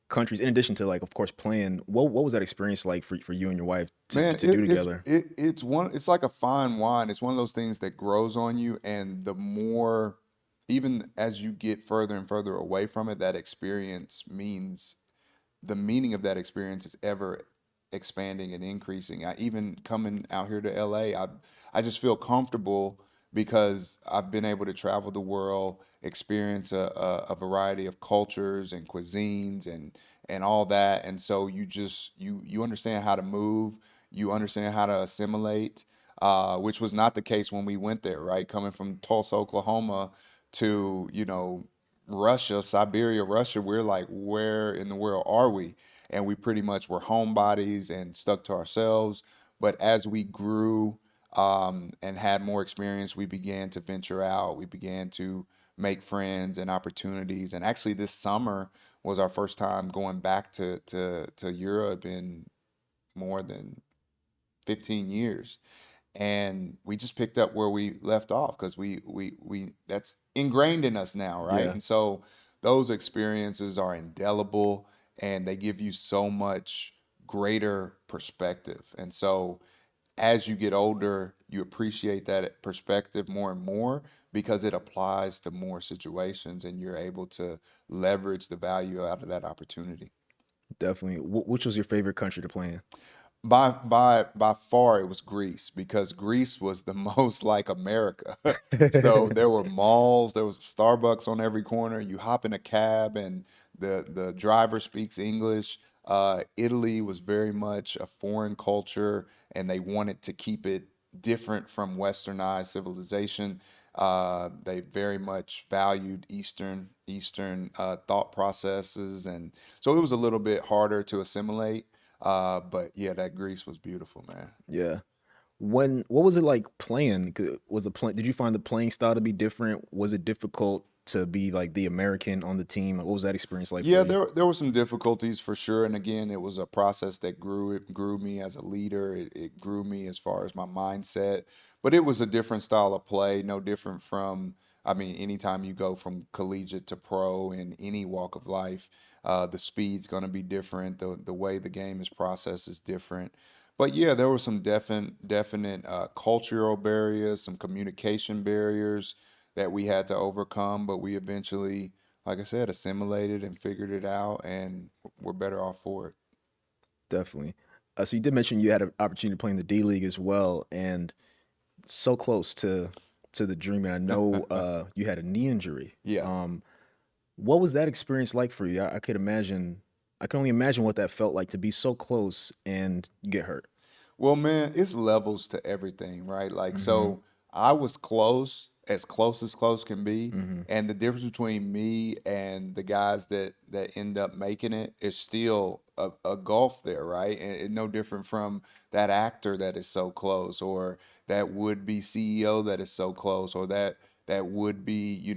countries, in addition to, like, of course, playing. What was that experience like for you and your wife man, to do together? it's like a fine wine. It's one of those things that grows on you, and the more, even as you get further and further away from it, that experience means the meaning of that experience is ever expanding and increasing. I even coming out here to LA, I just feel comfortable because I've been able to travel the world, experience a variety of cultures and cuisines and all that. And so you understand how to move, you understand how to assimilate, which was not the case when we went there, right? Coming from Tulsa, Oklahoma to, Russia, Siberia, Russia, we're like, where in the world are we? And we pretty much were homebodies and stuck to ourselves. But as we grew and had more experience, we began to venture out. We began to make friends and opportunities. And actually, this summer was our first time going back to Europe in more than 15 years. And we just picked up where we left off because we that's ingrained in us now, right? Yeah, And so those experiences are indelible and they give you so much greater perspective. And so as you get older, you appreciate that perspective more and more because it applies to more situations and you're able to leverage the value out of that opportunity. definitely. Which was your favorite country to play in? By far, it was Greece because Greece was the most like America. So there were malls, there was Starbucks on every corner. You hop in a cab and the driver speaks English. Italy was very much a foreign culture, and they wanted to keep it different from Westernized civilization. They very much valued Eastern thought processes, and so it was a little bit harder to assimilate. But yeah, that Greece was beautiful, man. Yeah. What was it like playing? Did you find the playing style to be different? Was it difficult to be like the American on the team? What was that experience like for Yeah, you? there were some difficulties for sure, and again, it was a process that grew me as a leader. It grew me as far as my mindset, but it was a different style of play, no different from. I mean, anytime you go from collegiate to pro in any walk of life, the speed's going to be different. The way the game is processed is different. But yeah, there were some definite cultural barriers, some communication barriers that we had to overcome, but we eventually, like I said, assimilated and figured it out, and we're better off for it. Definitely. So you did mention you had an opportunity to play in the D League as well, and so close to the dream. And I know you had a knee injury. Yeah. What was that experience like for you? I could imagine. I can only imagine what that felt like to be so close and you get hurt. Well, man, it's levels to everything, right? Like, Hmm. so I was close as close can be, Hmm. and the difference between me and the guys that end up making it is still a gulf there, right? And no different from that actor that is so close, or that would be CEO that is so close, or that would be,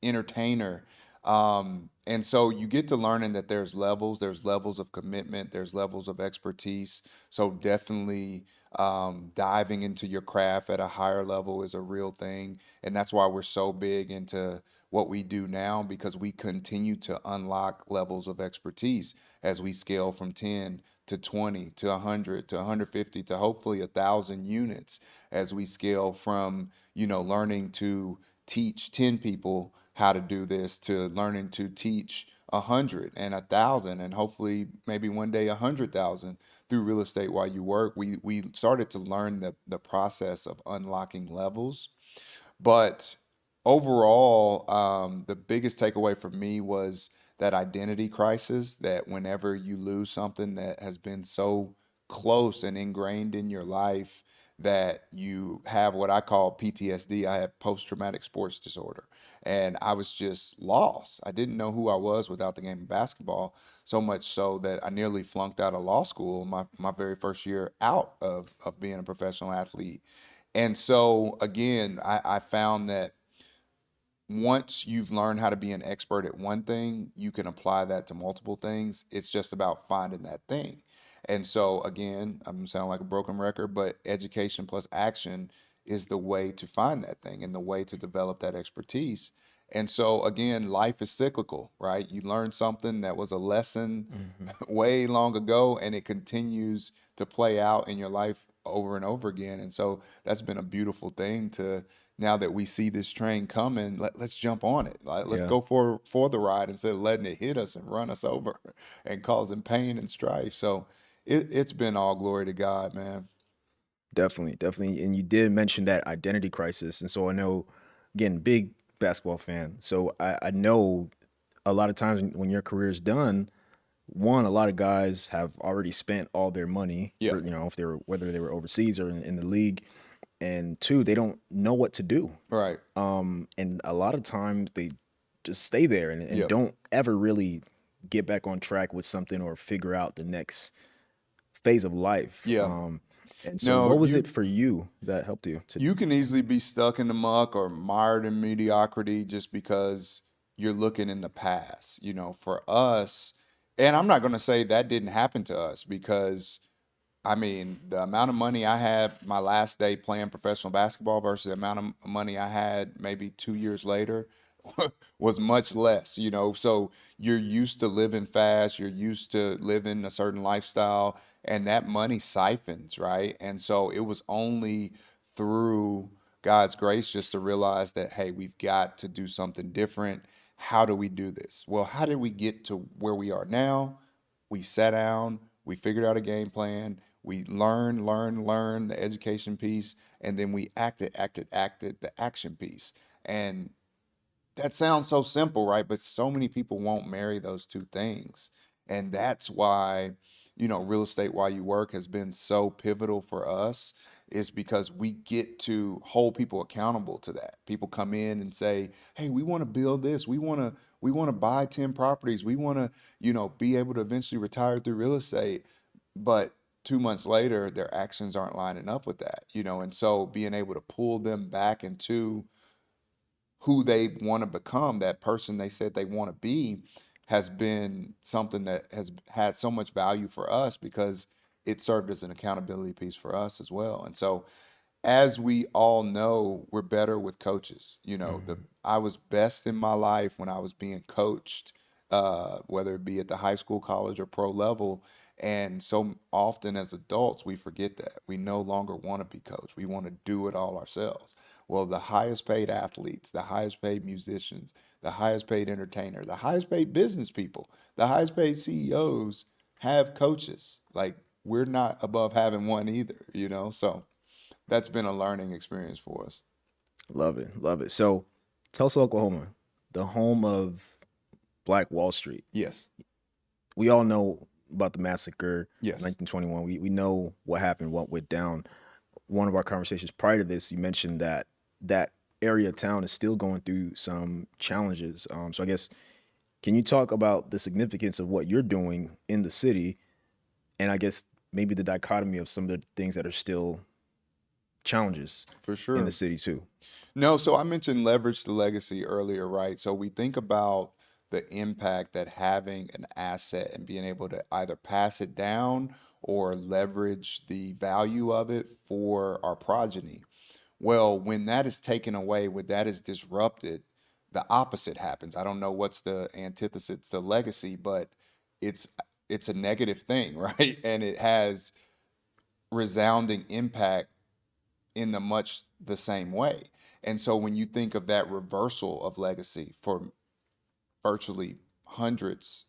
entertainer. And so you get to learning that there's levels of commitment, there's levels of expertise. So definitely diving into your craft at a higher level is a real thing. And that's why we're so big into what we do now, because we continue to unlock levels of expertise as we scale from 10 to 20 to 100 to 150 to hopefully 1,000 units, as we scale from, learning to teach 10 people how to do this to learning to teach 100 and 1,000 and hopefully maybe one day 100,000 through real estate while you work. We started to learn the process of unlocking levels. But overall, the biggest takeaway for me was that identity crisis, that whenever you lose something that has been so close and ingrained in your life, that you have what I call PTSD. I have post-traumatic sports disorder. And I was just lost. I didn't know who I was without the game of basketball, so much so that I nearly flunked out of law school my very first year out of being a professional athlete. And so, again, I found that once you've learned how to be an expert at one thing, you can apply that to multiple things. It's just about finding that thing. And so, again, I'm sounding like a broken record, but education plus action is the way to find that thing and the way to develop that expertise. And so, again, life is cyclical, right? You learn something that was a lesson way long ago, and it continues to play out in your life over and over again. And so that's been a beautiful thing to, now that we see this train coming, let's jump on it. Let's Yeah. go for the ride instead of letting it hit us and run us over and causing pain and strife. So it's been all glory to God, man. Definitely, definitely. And you did mention that identity crisis. And so I know, again, big basketball fan. So I know a lot of times when your career is done, one, a lot of guys have already spent all their money, Yeah. for, if they were, whether they were overseas or in the league. And two, they don't know what to do. Right. And a lot of times they just stay there and Yep. don't ever really get back on track with something or figure out the next phase of life. Yeah. And so No, what was you- it for you that helped you to You can easily be stuck in the muck or mired in mediocrity just because you're looking in the past. For us, and I'm not going to say that didn't happen to us, because I mean, the amount of money I had my last day playing professional basketball versus the amount of money I had maybe 2 years later was much less, So you're used to living fast, you're used to living a certain lifestyle, and that money siphons, right? And so it was only through God's grace just to realize that, hey, we've got to do something different. How do we do this? Well, how did we get to where we are now? We sat down, we figured out a game plan, we learned the education piece, and then we acted the action piece. And that sounds so simple, right? But so many people won't marry those two things. And that's why, real estate while you work has been so pivotal for us, is because we get to hold people accountable to that. People come in and say, "Hey, we want to build this. We want to buy 10 properties. We want to, be able to eventually retire through real estate." But 2 months later, their actions aren't lining up with that, and so being able to pull them back into who they want to become, that person they said they want to be, has been something that has had so much value for us, because it served as an accountability piece for us as well. And so, as we all know, we're better with coaches. I was best in my life when I was being coached, whether it be at the high school, college, or pro level. And so often as adults, we forget that. We no longer want to be coached. We want to do it all ourselves. Well, the highest paid athletes, the highest paid musicians, the highest paid entertainer, the highest paid business people, the highest paid CEOs have coaches. Like, we're not above having one either, So that's been a learning experience for us. love it? Love it. So Tulsa, Oklahoma, the home of Black Wall Street. Yes. We all know about the massacre, Yes. 1921. We know what happened, what went down. One of our conversations prior to this, you mentioned that area of town is still going through some challenges. So I guess, can you talk about the significance of what you're doing in the city, and I guess maybe the dichotomy of some of the things that are still challenges For sure. in the city too. No, so I mentioned leverage to legacy earlier, right? So we think about the impact that having an asset and being able to either pass it down or leverage the value of it for our progeny. Well, when that is taken away, when that is disrupted, the opposite happens. I don't know what's the antithesis to legacy, but it's it's a negative thing, right? And it has resounding impact in much the same way. And so when you think of that reversal of legacy for virtually hundreds,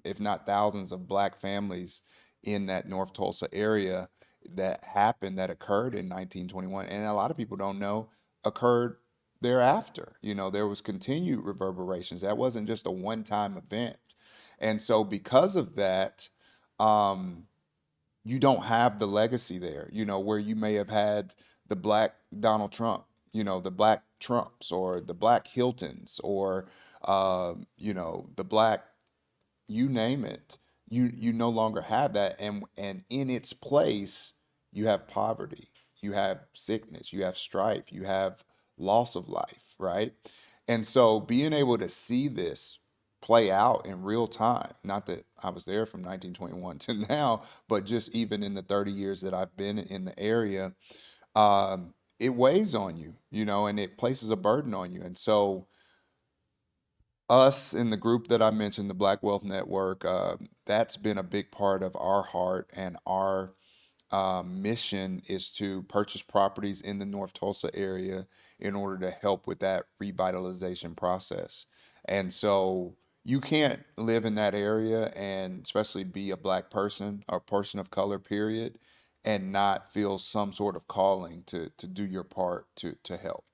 if not thousands of Black families in that North Tulsa area that happened, that occurred in 1921, and a lot of people don't know, occurred thereafter. You know, there was continued reverberations. That wasn't just a one-time event. And so because of that, you don't have the legacy there, you know, where you may have had the Black Donald Trump, you know, the Black Trumps or the Black Hiltons or, you know, the Black, you name it. You no longer have that. And in its place, you have poverty, you have sickness, you have strife, you have loss of life, right? And so being able to see this play out in real time, not that I was there from 1921 to now, but just even in the 30 years that I've been in the area, it weighs on you, you know, and it places a burden on you. And so us in the group that I mentioned, the Black Wealth Network, that's been a big part of our heart, and our mission is to purchase properties in the North Tulsa area in order to help with that revitalization process. And so you can't live in that area and especially be a Black person or person of color, period, and not feel some sort of calling to do your part to help.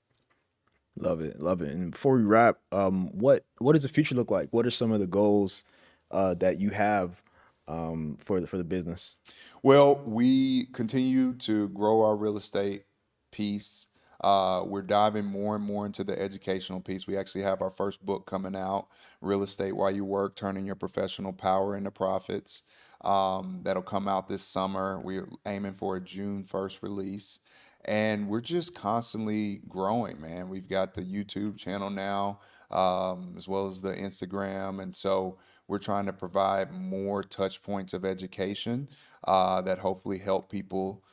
Love it, love it. And before we wrap, what does the future look like? What are some of the goals that you have for the business? Well, we continue to grow our real estate piece. We're diving more and more into the educational piece. We actually have our first book coming out, Real Estate While You Work, Turning Your Professional Power into Profits. That'll come out this summer. We're aiming for a June 1st release. And we're just constantly growing, man. We've got the YouTube channel now, as well as the Instagram. And so we're trying to provide more touch points of education that hopefully help people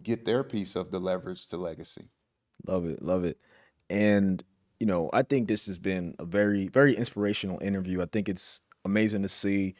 get their piece of the leverage to legacy. Love it, love it. And, you know, I think this has been a very, very inspirational interview. I think it's amazing to see,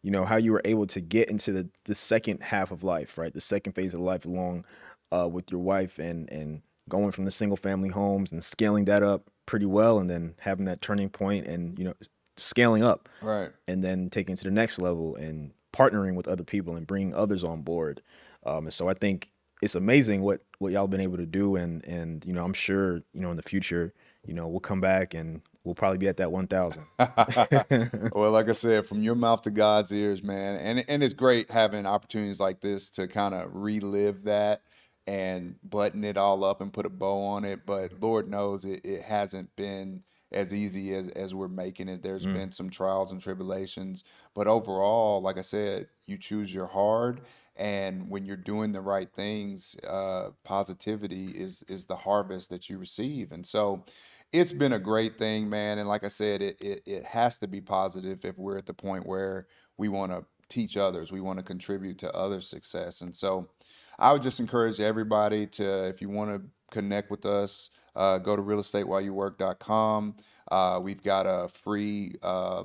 you know, how you were able to get into the second half of life, right? The second phase of life along with your wife and going from the single family homes and scaling that up pretty well, and then having that turning point and, you know, scaling up. Right. And then taking it to the next level and partnering with other people and bringing others on board. And so I think it's amazing what y'all been able to do. And, you know, I'm sure, you know, in the future, you know, we'll come back and we'll probably be at that 1,000. Well, like I said, from your mouth to God's ears, man. And it's great having opportunities like this to kind of relive that and button it all up and put a bow on it. But Lord knows it hasn't been as easy as we're making it. There's been some trials and tribulations. But overall, like I said, you choose your hard. And when you're doing the right things, positivity is the harvest that you receive. And so it's been a great thing, man. And like I said, it has to be positive if we're at the point where we want to teach others, we want to contribute to others' success. And so I would just encourage everybody to, if you want to connect with us, go to realestatewhileyouwork.com. We've got a free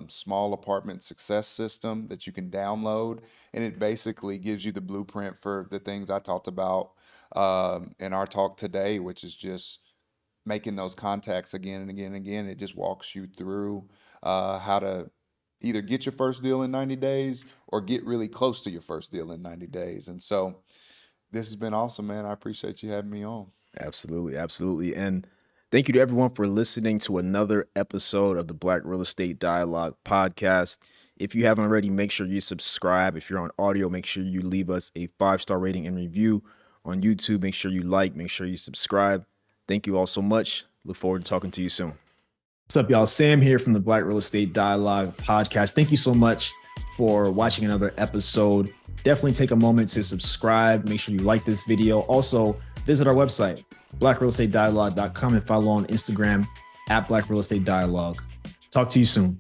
small apartment success system that you can download, and it basically gives you the blueprint for the things I talked about in our talk today, which is just making those contacts again and again and again. It just walks you through how to either get your first deal in 90 days or get really close to your first deal in 90 days. And so this has been awesome, man. I appreciate you having me on. Absolutely, absolutely. And thank you to everyone for listening to another episode of the Black Real Estate Dialogue podcast. If you haven't already, make sure you subscribe. If you're on audio, make sure you leave us a 5-star rating and review. On YouTube, make sure you like, make sure you subscribe. Thank you all so much. Look forward to talking to you soon. What's up, y'all? Sam here from the Black Real Estate Dialogue podcast. Thank you so much for watching another episode. Definitely take a moment to subscribe. Make sure you like this video. Also, visit our website, blackrealestatedialogue.com, and follow on Instagram @blackrealestatedialogue. Talk to you soon.